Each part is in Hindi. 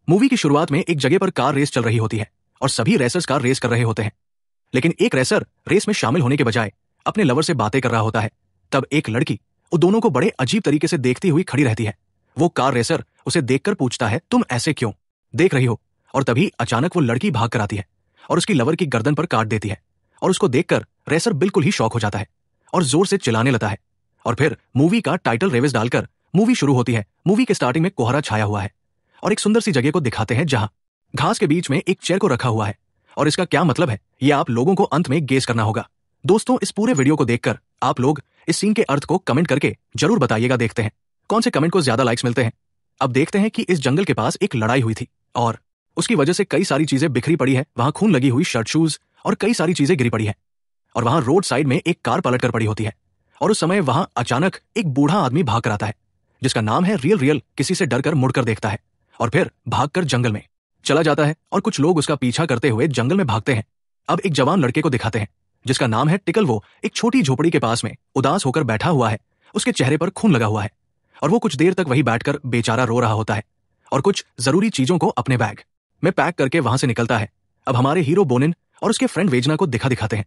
मूवी की शुरुआत में एक जगह पर कार रेस चल रही होती है और सभी रेसर्स कार रेस कर रहे होते हैं। लेकिन एक रेसर रेस में शामिल होने के बजाय अपने लवर से बातें कर रहा होता है। तब एक लड़की उन दोनों को बड़े अजीब तरीके से देखती हुई खड़ी रहती है। वो कार रेसर उसे देखकर पूछता है, तुम ऐसे क्यों देख रही हो? और तभी अचानक वो लड़की भाग कर आती है और उसकी लवर की गर्दन पर काट देती है। और उसको देखकर रेसर बिल्कुल ही शॉक हो जाता है और जोर से चिल्लाने लगता है। और फिर मूवी का टाइटल रेवेस डालकर मूवी शुरू होती है। मूवी के स्टार्टिंग में कोहरा छाया हुआ है और एक सुंदर सी जगह को दिखाते हैं जहां घास के बीच में एक चेयर को रखा हुआ है। और इसका क्या मतलब है ये आप लोगों को अंत में गेस करना होगा। दोस्तों, इस पूरे वीडियो को देखकर आप लोग इस सीन के अर्थ को कमेंट करके जरूर बताइएगा। देखते हैं कौन से कमेंट को ज्यादा लाइक्स मिलते हैं। अब देखते हैं कि इस जंगल के पास एक लड़ाई हुई थी और उसकी वजह से कई सारी चीजें बिखरी पड़ी है। वहां खून लगी हुई शर्ट, शूज और कई सारी चीजें गिरी पड़ी है। और वहां रोड साइड में एक कार पलट कर पड़ी होती है और उस समय वहां अचानक एक बूढ़ा आदमी भाग कर आता है जिसका नाम है रियल। किसी से डरकर मुड़कर देखता है और फिर भागकर जंगल में चला जाता है और कुछ लोग उसका पीछा करते हुए जंगल में भागते हैं। अब एक जवान लड़के को दिखाते हैं जिसका नाम है टिकल। वो एक छोटी झोपड़ी के पास में उदास होकर बैठा हुआ है। उसके चेहरे पर खून लगा हुआ है और वो कुछ देर तक वही बैठकर बेचारा रो रहा होता है और कुछ जरूरी चीजों को अपने बैग में पैक करके वहां से निकलता है। अब हमारे हीरो बोनिन और उसके फ्रेंड वेजना को दिखाते हैं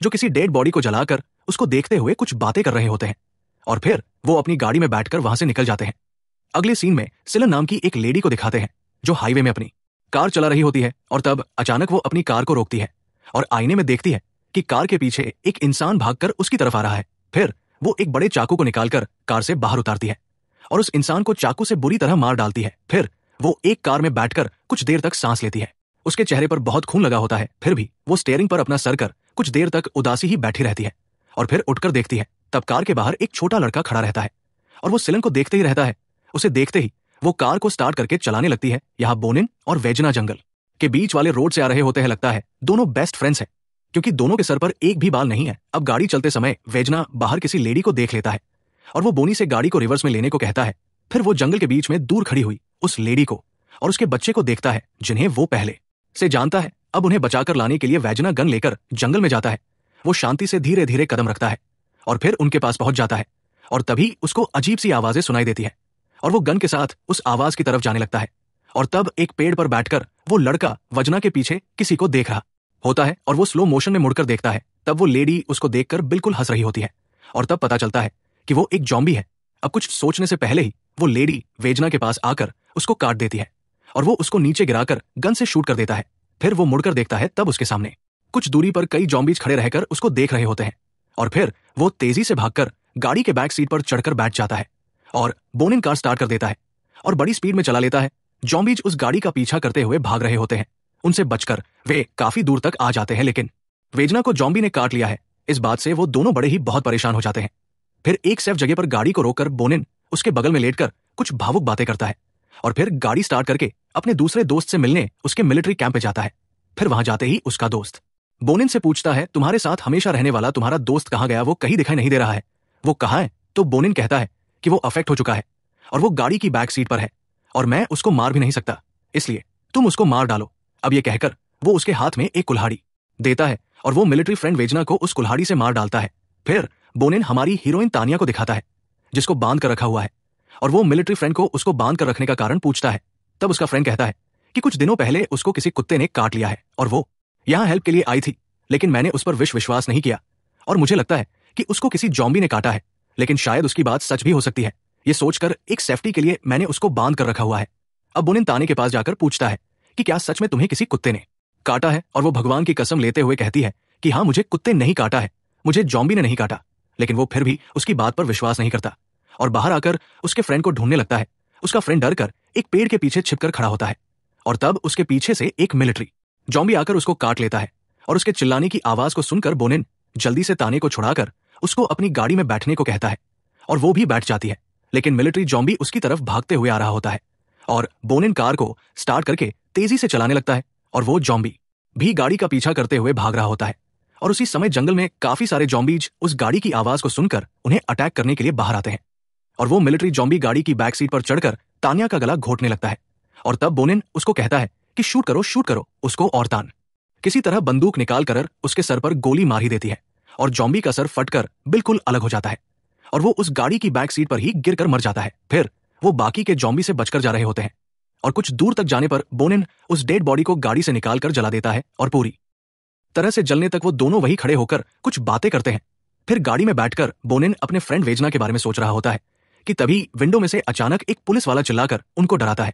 जो किसी डेड बॉडी को जलाकर उसको देखते हुए कुछ बातें कर रहे होते हैं और फिर वो अपनी गाड़ी में बैठकर वहां से निकल जाते हैं। अगले सीन में सिलन नाम की एक लेडी को दिखाते हैं जो हाईवे में अपनी कार चला रही होती है और तब अचानक वो अपनी कार को रोकती है और आईने में देखती है कि कार के पीछे एक इंसान भागकर उसकी तरफ आ रहा है। फिर वो एक बड़े चाकू को निकालकर कार से बाहर उतारती है और उस इंसान को चाकू से बुरी तरह मार डालती है। फिर वो एक कार में बैठकर कुछ देर तक सांस लेती है। उसके चेहरे पर बहुत खून लगा होता है, फिर भी वो स्टीयरिंग पर अपना सर कर कुछ देर तक उदासी ही बैठी रहती है और फिर उठकर देखती है। तब कार के बाहर एक छोटा लड़का खड़ा रहता है और वो सिलन को देखते ही रहता है। उसे देखते ही वो कार को स्टार्ट करके चलाने लगती है। यहाँ बोनिन और वेजना जंगल के बीच वाले रोड से आ रहे होते हैं। लगता है दोनों बेस्ट फ्रेंड्स हैं क्योंकि दोनों के सर पर एक भी बाल नहीं है। अब गाड़ी चलते समय वेजना बाहर किसी लेडी को देख लेता है और वो बोनी से गाड़ी को रिवर्स में लेने को कहता है। फिर वो जंगल के बीच में दूर खड़ी हुई उस लेडी को और उसके बच्चे को देखता है जिन्हें वो पहले से जानता है। अब उन्हें बचाकर लाने के लिए वेजना गन लेकर जंगल में जाता है। वो शांति से धीरे धीरे कदम रखता है और फिर उनके पास पहुंच जाता है और तभी उसको अजीब सी आवाजें सुनाई देती है और वो गन के साथ उस आवाज की तरफ जाने लगता है। और तब एक पेड़ पर बैठकर वो लड़का वेजना के पीछे किसी को देख रहा होता है और वो स्लो मोशन में मुड़कर देखता है। तब वो लेडी उसको देखकर बिल्कुल हंस रही होती है और तब पता चलता है कि वो एक ज़ॉम्बी है। अब कुछ सोचने से पहले ही वो लेडी वेजना के पास आकर उसको काट देती है और वो उसको नीचे गिराकर गन से शूट कर देता है। फिर वो मुड़कर देखता है, तब उसके सामने कुछ दूरी पर कई ज़ॉम्बीज खड़े रहकर उसको देख रहे होते हैं और फिर वो तेजी से भागकर गाड़ी के बैक सीट पर चढ़कर बैठ जाता है और बोनिन कार स्टार्ट कर देता है और बड़ी स्पीड में चला लेता है। ज़ॉम्बीज उस गाड़ी का पीछा करते हुए भाग रहे होते हैं। उनसे बचकर वे काफी दूर तक आ जाते हैं, लेकिन वेजना को ज़ॉम्बी ने काट लिया है। इस बात से वो दोनों बड़े ही बहुत परेशान हो जाते हैं। फिर एक सेफ जगह पर गाड़ी को रोककर बोनिन उसके बगल में लेटकर कुछ भावुक बातें करता है और फिर गाड़ी स्टार्ट करके अपने दूसरे दोस्त से मिलने उसके मिलिट्री कैंप पे जाता है। फिर वहां जाते ही उसका दोस्त बोनिन से पूछता है, तुम्हारे साथ हमेशा रहने वाला तुम्हारा दोस्त कहाँ गया? वो कहीं दिखाई नहीं दे रहा है। वो कहाँ है? तो बोनिन कहता है कि वो अफेक्ट हो चुका है और वो गाड़ी की बैक सीट पर है और मैं उसको मार भी नहीं सकता, इसलिए तुम उसको मार डालो। अब ये कहकर वो उसके हाथ में एक कुल्हाड़ी देता है और वो मिलिट्री फ्रेंड वेजना को उस कुल्हाड़ी से मार डालता है। फिर बोनिन हमारी हीरोइन तानिया को दिखाता है जिसको बांध कर रखा हुआ है और वो मिलिट्री फ्रेंड को उसको बांध कर रखने का कारण पूछता है। तब उसका फ्रेंड कहता है कि कुछ दिनों पहले उसको किसी कुत्ते ने काट लिया है और वो यहाँ हेल्प के लिए आई थी, लेकिन मैंने उस पर विश्वास नहीं किया और मुझे लगता है कि उसको किसी ज़ॉम्बी ने काटा है, लेकिन शायद उसकी बात सच भी हो सकती है। ये सोचकर एक सेफ्टी के लिए मैंने उसको बांध कर रखा हुआ है। अब बोनिन ताने के पास जाकर पूछता है कि क्या सच में तुम्हें किसी कुत्ते ने काटा है? और वो भगवान की कसम लेते हुए कहती है कि हाँ, मुझे कुत्ते नहीं काटा है, मुझे ज़ॉम्बी ने नहीं काटा। लेकिन वो फिर भी उसकी बात पर विश्वास नहीं करता और बाहर आकर उसके फ्रेंड को ढूंढने लगता है। उसका फ्रेंड डर कर एक पेड़ के पीछे छिपकर खड़ा होता है और तब उसके पीछे से एक मिलिट्री ज़ॉम्बी आकर उसको काट लेता है और उसके चिल्लाने की आवाज को सुनकर बोनिन जल्दी से ताने को छुड़ाकर उसको अपनी गाड़ी में बैठने को कहता है और वो भी बैठ जाती है। लेकिन मिलिट्री ज़ॉम्बी उसकी तरफ भागते हुए आ रहा होता है और बोनिन कार को स्टार्ट करके तेजी से चलाने लगता है और वो ज़ॉम्बी भी गाड़ी का पीछा करते हुए भाग रहा होता है। और उसी समय जंगल में काफी सारे ज़ॉम्बीज उस गाड़ी की आवाज को सुनकर उन्हें अटैक करने के लिए बाहर आते हैं और वो मिलिट्री ज़ॉम्बी गाड़ी की बैक सीट पर चढ़कर तानिया का गला घोटने लगता है और तब बोनिन उसको कहता है कि शूट करो उसको। और तान किसी तरह बंदूक निकाल कर उसके सर पर गोली मार ही देती है और ज़ॉम्बी का सर फटकर बिल्कुल अलग हो जाता है और वो उस गाड़ी की बैक सीट पर ही गिरकर मर जाता है। फिर वो बाकी के ज़ॉम्बी से बचकर जा रहे होते हैं। और कुछ दूर तक जाने पर बोनिन उस डेड बॉडी को गाड़ी से निकालकर जला देता है और पूरी तरह से जलने तक वो दोनों वहीं खड़े होकर कुछ बातें करते हैं। फिर गाड़ी में बैठकर बोनिन अपने फ्रेंड वेजना के बारे में सोच रहा होता है कि तभी विंडो में से अचानक एक पुलिस वाला चिल्लाकर उनको डराता है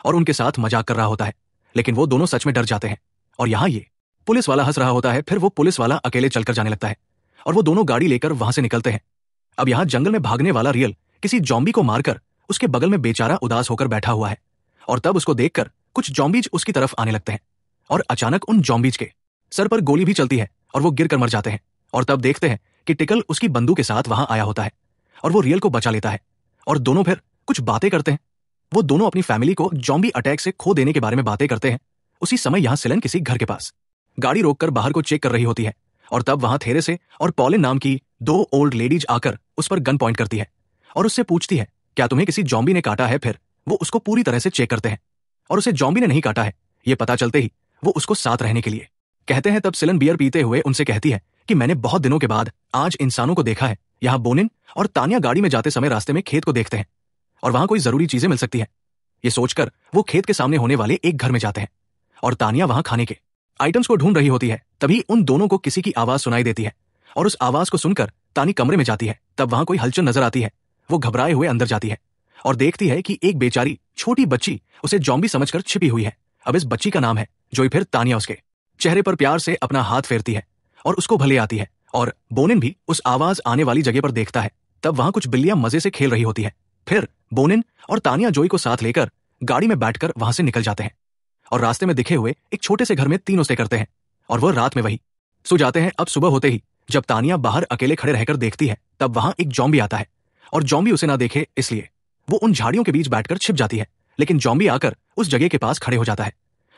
और उनके साथ मजाक कर रहा होता है, लेकिन वो दोनों सच में डर जाते हैं। और यहाँ ये पुलिस वाला हंस रहा होता है। फिर वो पुलिस वाला अकेले चलकर जाने लगता है और वो दोनों गाड़ी लेकर वहां से निकलते हैं। अब यहाँ जंगल में भागने वाला रियल किसी जॉम्बी को मारकर उसके बगल में बेचारा उदास होकर बैठा हुआ है और तब उसको देखकर कुछ जॉम्बीज उसकी तरफ आने लगते हैं और अचानक उन जॉम्बीज के सर पर गोली भी चलती है और वो गिरकर मर जाते हैं। और तब देखते हैं कि टिकल उसकी बंदूक के साथ वहां आया होता है और वो रियल को बचा लेता है और दोनों फिर कुछ बातें करते हैं। वो दोनों अपनी फैमिली को जॉम्बी अटैक से खो देने के बारे में बातें करते हैं। उसी समय यहाँ सिलन किसी घर के पास गाड़ी रोककर बाहर को चेक कर रही होती है और तब वहां थेरेसे और पॉलिन नाम की दो ओल्ड लेडीज आकर उस पर गन पॉइंट करती है और उससे पूछती है, क्या तुम्हें किसी जॉम्बी ने काटा है? फिर वो उसको पूरी तरह से चेक करते हैं और उसे जॉम्बी ने नहीं काटा है ये पता चलते ही वो उसको साथ रहने के लिए कहते हैं। तब सिलन बियर पीते हुए उनसे कहती है कि मैंने बहुत दिनों के बाद आज इंसानों को देखा है। यहाँ बोनिन और तानिया गाड़ी में जाते समय रास्ते में खेत को देखते हैं और वहां कोई जरूरी चीजें मिल सकती है। ये सोचकर वो खेत के सामने होने वाले एक घर में जाते हैं और तानिया वहां खाने के आइटम्स को ढूंढ रही होती है। तभी उन दोनों को किसी की आवाज सुनाई देती है और उस आवाज को सुनकर तानी कमरे में जाती है। तब वहां कोई हलचल नजर आती है। वो घबराए हुए अंदर जाती है और देखती है कि एक बेचारी छोटी बच्ची उसे जॉम्बी समझकर छिपी हुई है। अब इस बच्ची का नाम है जोई। फिर तानिया उसके चेहरे पर प्यार से अपना हाथ फेरती है और उसको भले आती है और बोनिन भी उस आवाज आने वाली जगह पर देखता है। तब वहां कुछ बिल्लियां मजे से खेल रही होती है। फिर बोनिन और तानिया जोई को साथ लेकर गाड़ी में बैठकर वहां से निकल जाते हैं और रास्ते में दिखे हुए एक छोटे से घर में तीनों स्टे करते हैं और वह रात में वही सो जाते हैं। अब सुबह होते ही जब तानिया बाहर अकेले खड़े रहकर देखती है तब वहां एक जॉम्बी आता है और जॉम्बी उसे ना देखे इसलिए वो उन झाड़ियों के बीच बैठकर छिप जाती है। लेकिन जॉम्बी आकर उस जगह के पास खड़े हो जाता है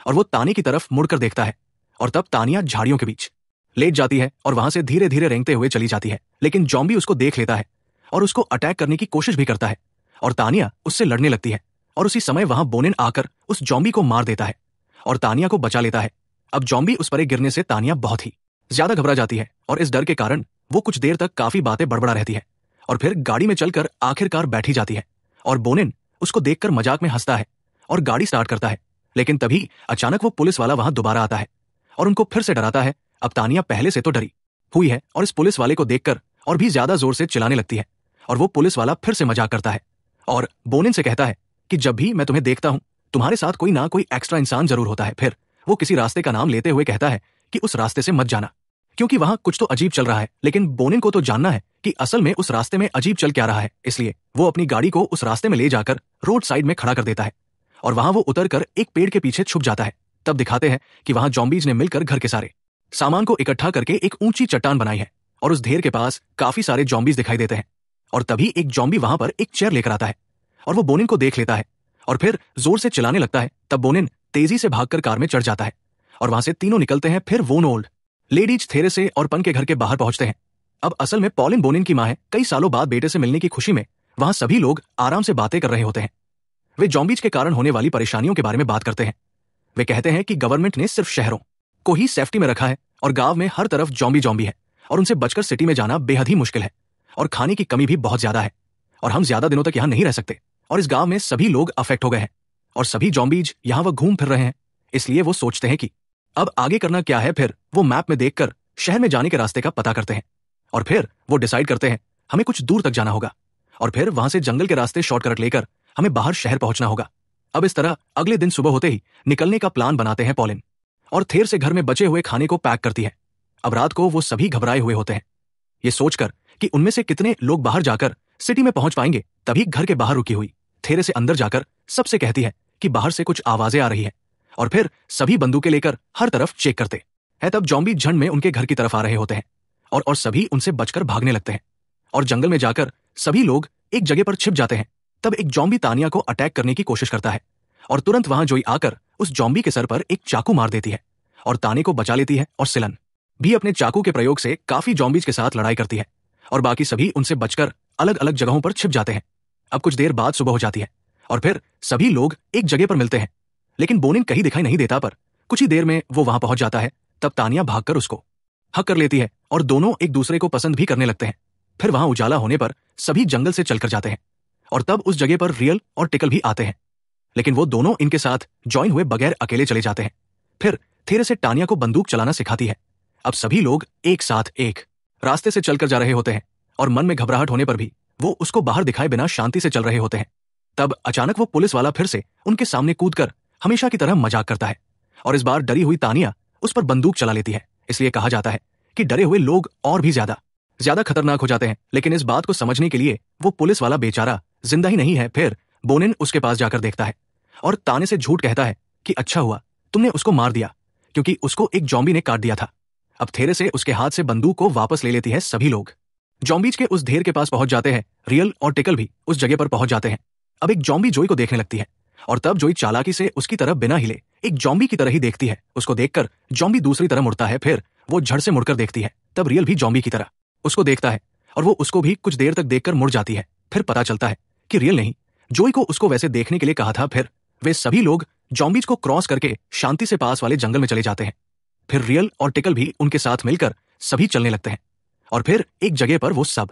और वो तानी की तरफ मुड़कर देखता है और तब तानिया झाड़ियों के बीच लेट जाती है और वहां से धीरे धीरे रेंगते हुए चली जाती है। लेकिन जॉम्बी उसको देख लेता है और उसको अटैक करने की कोशिश भी करता है और तानिया उससे लड़ने लगती है और उसी समय वहां बोनिन आकर उस जॉम्बी को मार देता है और तानिया को बचा लेता है। अब जॉम्बी उस पर गिरने से तानिया बहुत ही ज्यादा घबरा जाती है और इस डर के कारण वो कुछ देर तक काफी बातें बड़बड़ा रहती है और फिर गाड़ी में चलकर आखिरकार बैठी जाती है और बोनिन उसको देखकर मजाक में हंसता है और गाड़ी स्टार्ट करता है। लेकिन तभी अचानक वो पुलिस वाला वहां दोबारा आता है और उनको फिर से डराता है। अब तानिया पहले से तो डरी हुई है और इस पुलिस वाले को देखकर और भी ज्यादा जोर से चिल्लाने लगती है और वो पुलिस वाला फिर से मजाक करता है और बोनिन से कहता है कि जब भी मैं तुम्हें देखता हूं तुम्हारे साथ कोई ना कोई एक्स्ट्रा इंसान जरूर होता है। फिर वो किसी रास्ते का नाम लेते हुए कहता है कि उस रास्ते से मत जाना क्योंकि वहां कुछ तो अजीब चल रहा है। लेकिन बोनिन को तो जानना है कि असल में उस रास्ते में अजीब चल क्या रहा है, इसलिए वो अपनी गाड़ी को उस रास्ते में ले जाकर रोड साइड में खड़ा कर देता है और वहां वो उतरकर एक पेड़ के पीछे छुप जाता है। तब दिखाते हैं कि वहां जॉम्बीज ने मिलकर घर के सारे सामान को इकट्ठा करके एक ऊंची चट्टान बनाई है और उस ढेर के पास काफी सारे जॉम्बीज दिखाई देते हैं और तभी एक जॉम्बी वहां पर एक चेयर लेकर आता है और वो बोनिन को देख लेता है और फिर जोर से चिल्लाने लगता है। तब बोनिन तेजी से भागकर कार में चढ़ जाता है और वहां से तीनों निकलते हैं। फिर वो ओल्ड लेडीज थेरेसे और पन के घर के बाहर पहुंचते हैं। अब असल में पॉलिन बोनिन की मां है। कई सालों बाद बेटे से मिलने की खुशी में वहां सभी लोग आराम से बातें कर रहे होते हैं। वे जॉम्बीज के कारण होने वाली परेशानियों के बारे में बात करते हैं। वे कहते हैं कि गवर्नमेंट ने सिर्फ शहरों को ही सेफ्टी में रखा है और गांव में हर तरफ जॉम्बी जॉम्बी है और उनसे बचकर सिटी में जाना बेहद ही मुश्किल है और खाने की कमी भी बहुत ज्यादा है और हम ज्यादा दिनों तक यहाँ नहीं रह सकते और इस गांव में सभी लोग अफेक्ट हो गए हैं और सभी जॉम्बीज यहाँ वह घूम फिर रहे हैं। इसलिए वो सोचते हैं कि अब आगे करना क्या है। फिर वो मैप में देखकर शहर में जाने के रास्ते का पता करते हैं और फिर वो डिसाइड करते हैं हमें कुछ दूर तक जाना होगा और फिर वहां से जंगल के रास्ते शॉर्टकट लेकर हमें बाहर शहर पहुंचना होगा। अब इस तरह अगले दिन सुबह होते ही निकलने का प्लान बनाते हैं पॉलिन और थेर से घर में बचे हुए खाने को पैक करती है। अब रात को वो सभी घबराए हुए होते हैं ये सोचकर कि उनमें से कितने लोग बाहर जाकर सिटी में पहुंच पाएंगे। तभी घर के बाहर रुकी हुई थेरे से अंदर जाकर सबसे कहती है कि बाहर से कुछ आवाजें आ रही है और फिर सभी बंदूकें लेकर हर तरफ चेक करते हैं। तब जॉम्बी झंड में उनके घर की तरफ आ रहे होते हैं और सभी उनसे बचकर भागने लगते हैं और जंगल में जाकर सभी लोग एक जगह पर छिप जाते हैं। तब एक जॉम्बी तानिया को अटैक करने की कोशिश करता है और तुरंत वहां जोई आकर उस जॉम्बी के सर पर एक चाकू मार देती है और ताने को बचा लेती है और सिलन भी अपने चाकू के प्रयोग से काफी जॉम्बीज के साथ लड़ाई करती है और बाकी सभी उनसे बचकर अलग अलग जगहों पर छिप जाते हैं। अब कुछ देर बाद सुबह हो जाती है और फिर सभी लोग एक जगह पर मिलते हैं लेकिन बोनिन कहीं दिखाई नहीं देता पर कुछ ही देर में वो वहां पहुंच जाता है। तब तानिया भागकर उसको हक कर लेती है और दोनों एक दूसरे को पसंद भी करने लगते हैं। फिर वहां उजाला होने पर सभी जंगल से चलकर जाते हैं और तब उस जगह पर रियल और टिकल भी आते हैं। लेकिन वो दोनों इनके साथ ज्वाइन हुए बगैर अकेले चले जाते हैं। फिर थेरेसे टानिया को बंदूक चलाना सिखाती है। अब सभी लोग एक साथ एक रास्ते से चलकर जा रहे होते हैं और मन में घबराहट होने पर भी वो उसको बाहर दिखाए बिना शांति से चल रहे होते हैं। तब अचानक वो पुलिस वाला फिर से उनके सामने कूदकर हमेशा की तरह मजाक करता है और इस बार डरी हुई तानिया उस पर बंदूक चला लेती है। इसलिए कहा जाता है कि डरे हुए लोग और भी ज्यादा खतरनाक हो जाते हैं। लेकिन इस बात को समझने के लिए वो पुलिस वाला बेचारा जिंदा ही नहीं है। फिर बोनिन उसके पास जाकर देखता है और ताने से झूठ कहता है कि अच्छा हुआ तुमने उसको मार दिया, क्योंकि उसको एक जॉम्बी ने काट दिया था। अब थेरेसे उसके हाथ से बंदूक को वापस ले लेती है। सभी लोग जॉम्बीज के उस ढेर के पास पहुंच जाते हैं। रियल और टिकल भी उस जगह पर पहुंच जाते हैं। अब एक जॉम्बी जोई को देखने लगती है और तब जोई चालाकी से उसकी तरफ बिना हिले एक जॉम्बी की तरह ही देखती है। उसको देखकर जॉम्बी दूसरी तरह मुड़ता है। फिर वो झड़ से मुड़कर देखती है। तब रियल भी जॉम्बी की तरह उसको देखता है और वो उसको भी कुछ देर तक देखकर मुड़ जाती है। फिर पता चलता है कि रियल नहीं, जोई को उसको वैसे देखने के लिए कहा था। फिर वे सभी लोग जॉम्बीज को क्रॉस करके शांति से पास वाले जंगल में चले जाते हैं। फिर रियल और टिकल भी उनके साथ मिलकर सभी चलने लगते हैं और फिर एक जगह पर वो सब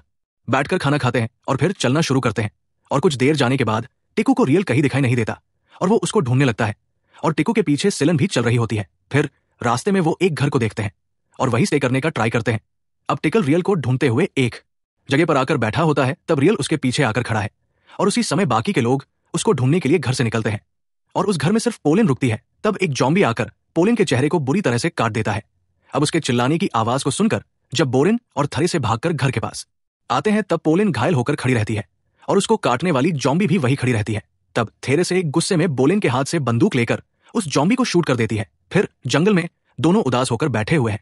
बैठकर खाना खाते हैं और फिर चलना शुरू करते हैं। और कुछ देर जाने के बाद टिकू को रियल कहीं दिखाई नहीं देता और वो उसको ढूंढने लगता है और टिकू के पीछे सिलन भी चल रही होती है। फिर रास्ते में वो एक घर को देखते हैं और वहीं स्टे करने का ट्राई करते हैं। अब टिकल रियल को ढूंढते हुए एक जगह पर आकर बैठा होता है। तब रियल उसके पीछे आकर खड़ा है और उसी समय बाकी के लोग उसको ढूंढने के लिए घर से निकलते हैं और उस घर में सिर्फ पोलिन रुकती है। तब एक जॉम्बी आकर पोलिन के चेहरे को बुरी तरह से काट देता है। अब उसके चिल्लाने की आवाज को सुनकर जब बोरिन और थरे से भागकर घर के पास आते हैं तब पोलिन घायल होकर खड़ी रहती है और उसको काटने वाली जॉम्बी भी वही खड़ी रहती है। तब थेरेसे गुस्से में बोलिन के हाथ से बंदूक लेकर उस जॉम्बी को शूट कर देती है। फिर जंगल में दोनों उदास होकर बैठे हुए हैं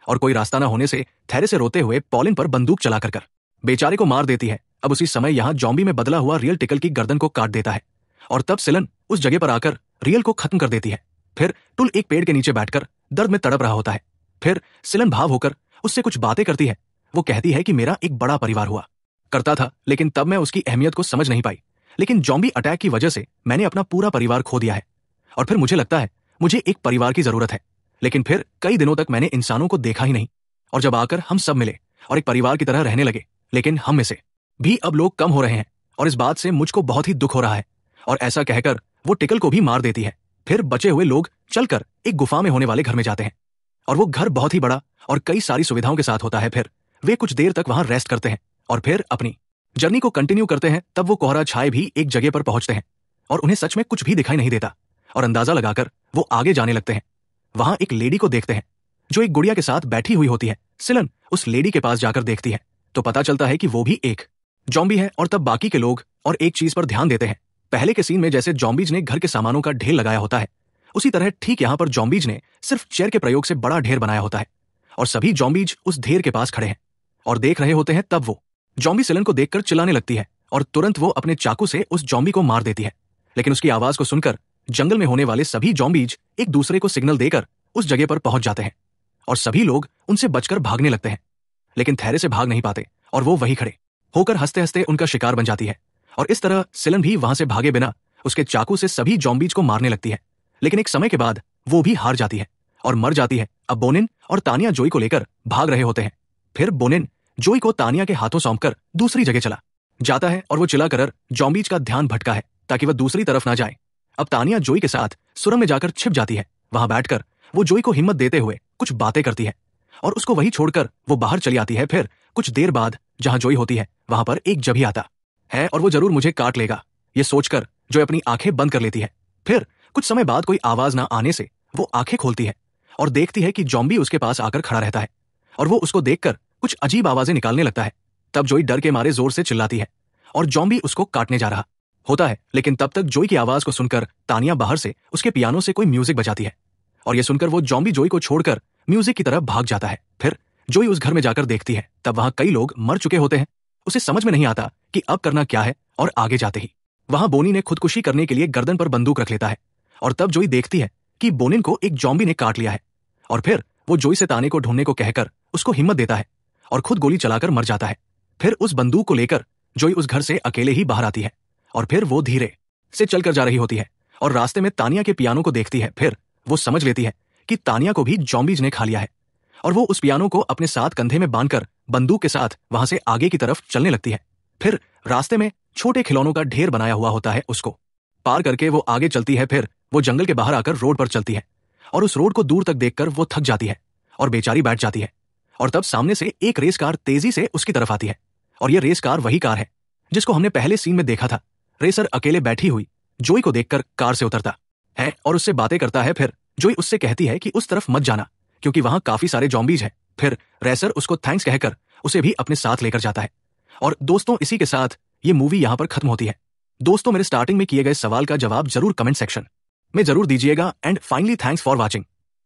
और कोई रास्ता न होने से थेरेसे रोते हुए पोलिन पर बंदूक चलाकर कर बेचारे को मार देती है। अब उसी समय यहाँ जॉम्बी में बदला हुआ रियल टिकल की गर्दन को काट देता है और तब सिलन उस जगह पर आकर रियल को खत्म कर देती है। फिर टुल एक पेड़ के नीचे बैठकर दर्द में तड़प रहा होता है। फिर सिलन भाव होकर उससे कुछ बातें करती है। वो कहती है कि मेरा एक बड़ा परिवार हुआ करता था, लेकिन तब मैं उसकी अहमियत को समझ नहीं पाई। लेकिन जॉम्बी अटैक की वजह से मैंने अपना पूरा परिवार खो दिया है और फिर मुझे लगता है मुझे एक परिवार की जरूरत है। लेकिन फिर कई दिनों तक मैंने इंसानों को देखा ही नहीं और जब आकर हम सब मिले और एक परिवार की तरह रहने लगे, लेकिन हम में से भी अब लोग कम हो रहे हैं और इस बात से मुझको बहुत ही दुख हो रहा है। और ऐसा कहकर वो टिकल को भी मार देती है। फिर बचे हुए लोग चलकर एक गुफा में होने वाले घर में जाते हैं और वो घर बहुत ही बड़ा और कई सारी सुविधाओं के साथ होता है। फिर वे कुछ देर तक वहां रेस्ट करते हैं और फिर अपनी जर्नी को कंटिन्यू करते हैं। तब वो कोहरा छाए भी एक जगह पर पहुंचते हैं और उन्हें सच में कुछ भी दिखाई नहीं देता और अंदाजा लगाकर वो आगे जाने लगते हैं। वहां एक लेडी को देखते हैं जो एक गुड़िया के साथ बैठी हुई होती है। सिलन उस लेडी के पास जाकर देखती है तो पता चलता है कि वो भी एक जॉम्बी है। और तब बाकी के लोग और एक चीज पर ध्यान देते हैं। पहले के सीन में जैसे जॉम्बीज ने घर के सामानों का ढेर लगाया होता है, उसी तरह ठीक यहाँ पर जॉम्बीज ने सिर्फ चेयर के प्रयोग से बड़ा ढेर बनाया होता है और सभी जॉम्बीज उस ढेर के पास खड़े हैं और देख रहे होते हैं। तब वो जॉम्बी सिलन को देखकर चिल्लाने लगती है और तुरंत वो अपने चाकू से उस जॉम्बी को मार देती है। लेकिन उसकी आवाज को सुनकर जंगल में होने वाले सभी जॉम्बीज एक दूसरे को सिग्नल देकर उस जगह पर पहुंच जाते हैं और सभी लोग उनसे बचकर भागने लगते हैं। लेकिन थेरे से भाग नहीं पाते और वो वही खड़े होकर हंसते हंसते उनका शिकार बन जाती है और इस तरह सिलन भी वहां से भागे बिना उसके चाकू से सभी जॉम्बीज को मारने लगती है। लेकिन एक समय के बाद वो भी हार जाती है और मर जाती है। अब बोनिन और तानिया जोई को लेकर भाग रहे होते हैं। फिर बोनिन जोई को तानिया के हाथों सौंपकर दूसरी जगह चला जाता है और वो चिल्लाकर जॉम्बीज का ध्यान भटका है ताकि वह दूसरी तरफ ना जाए। अब तानिया जोई के साथ सुरंग में जाकर छिप जाती है। वहां बैठकर वो जोई को हिम्मत देते हुए कुछ बातें करती है और उसको वहीं छोड़कर वो बाहर चली आती है। फिर कुछ देर बाद जहां जोई होती है वहां पर एक जभी आता है और वो जरूर मुझे काट लेगा, ये सोचकर जोई अपनी आंखें बंद कर लेती है। फिर कुछ समय बाद कोई आवाज ना आने से वो आंखें खोलती है और देखती है कि जॉम्बी उसके पास आकर खड़ा रहता है और वो उसको देखकर कुछ अजीब आवाजें निकालने लगता है। तब जोई डर के मारे जोर से चिल्लाती है और जॉम्बी उसको काटने जा रहा होता है। लेकिन तब तक जोई की आवाज को सुनकर तानिया बाहर से उसके पियानो से कोई म्यूजिक बजाती है और ये सुनकर वो जॉम्बी जोई को छोड़कर म्यूजिक की तरफ भाग जाता है। फिर जोई उस घर में जाकर देखती है तब वहां कई लोग मर चुके होते हैं। उसे समझ में नहीं आता कि अब करना क्या है और आगे जाते ही वहां बोनी ने खुदकुशी करने के लिए गर्दन पर बंदूक रख लेता है और तब जोई देखती है कि बोनिन को एक जॉम्बी ने काट लिया है और फिर वो जोई से ताने को ढूंढने को कहकर उसको हिम्मत देता है और खुद गोली चलाकर मर जाता है। फिर उस बंदूक को लेकर जोई उस घर से अकेले ही बाहर आती है और फिर वो धीरे से चलकर जा रही होती है और रास्ते में तानिया के पियानो को देखती है। फिर वो समझ लेती है कि तानिया को भी जॉम्बीज ने खा लिया है और वो उस पियानो को अपने साथ कंधे में बांधकर बंदूक के साथ वहां से आगे की तरफ चलने लगती है। फिर रास्ते में छोटे खिलौनों का ढेर बनाया हुआ होता है उसको पार करके वो आगे चलती है, फिर वो जंगल के बाहर आकर रोड पर चलती है और उस रोड को दूर तक देखकर वो थक जाती है और बेचारी बैठ जाती है। और तब सामने से एक रेस कार तेजी से उसकी तरफ आती है और ये रेस कार वही कार है जिसको हमने पहले सीन में देखा था। रेसर अकेले बैठी हुई जोई को देखकर कार से उतरता है और उससे बातें करता है। फिर जोई उससे कहती है कि उस तरफ मत जाना क्योंकि वहां काफी सारे जॉम्बीज हैं। फिर रेसर उसको थैंक्स कहकर उसे भी अपने साथ लेकर जाता है। और दोस्तों, इसी के साथ ये मूवी यहां पर खत्म होती है। दोस्तों, मेरे स्टार्टिंग में किए गए सवाल का जवाब जरूर कमेंट सेक्शन में जरूर दीजिएगा। And finally thanks for watching.